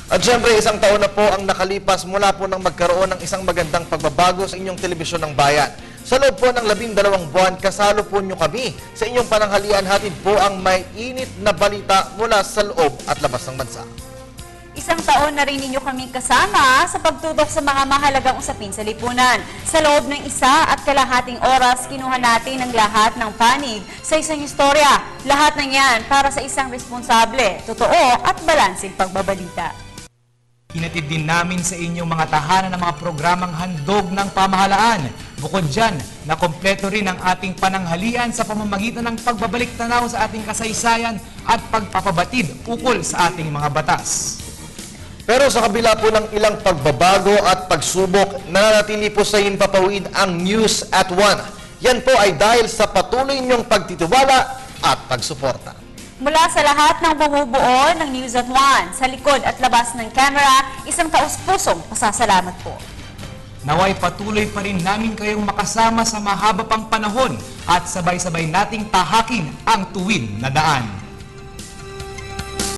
At syempre, isang taon na po ang nakalipas mula po nang magkaroon ng isang magandang pagbabago sa inyong telebisyon ng bayan. Sa loob po ng 12 buwan, kasalo po nyo kami. Sa inyong pananghalian, hatid po ang may init na balita mula sa loob at labas ng bansa. Isang taon na rin ninyo kaming kasama sa pagtutok sa mga mahalagang usapin sa lipunan. Sa loob ng 1.5 oras, kinuha natin ang lahat ng panig sa isang istorya. Lahat ng yan para sa isang responsable, totoo at balansing pagbabalita. Hinatid din namin sa inyong mga tahanan ng mga programang handog ng pamahalaan. Bukod dyan, nakompleto rin ang ating pananghalian sa pamamagitan ng pagbabalik tanaw sa ating kasaysayan at pagpapabatid ukol sa ating mga batas. Pero sa kabila po ng ilang pagbabago at pagsubok, nananatili po sa himpapawid ang News at 1. Yan po ay dahil sa patuloy niyong pagtitiwala at pagsuporta. Mula sa lahat ng bumubuo ng News at 1, sa likod at labas ng camera, isang taus-pusong pasasalamat po. Naway patuloy pa rin namin kayong makasama sa mahaba pang panahon at sabay-sabay nating tahakin ang tuwid na daan.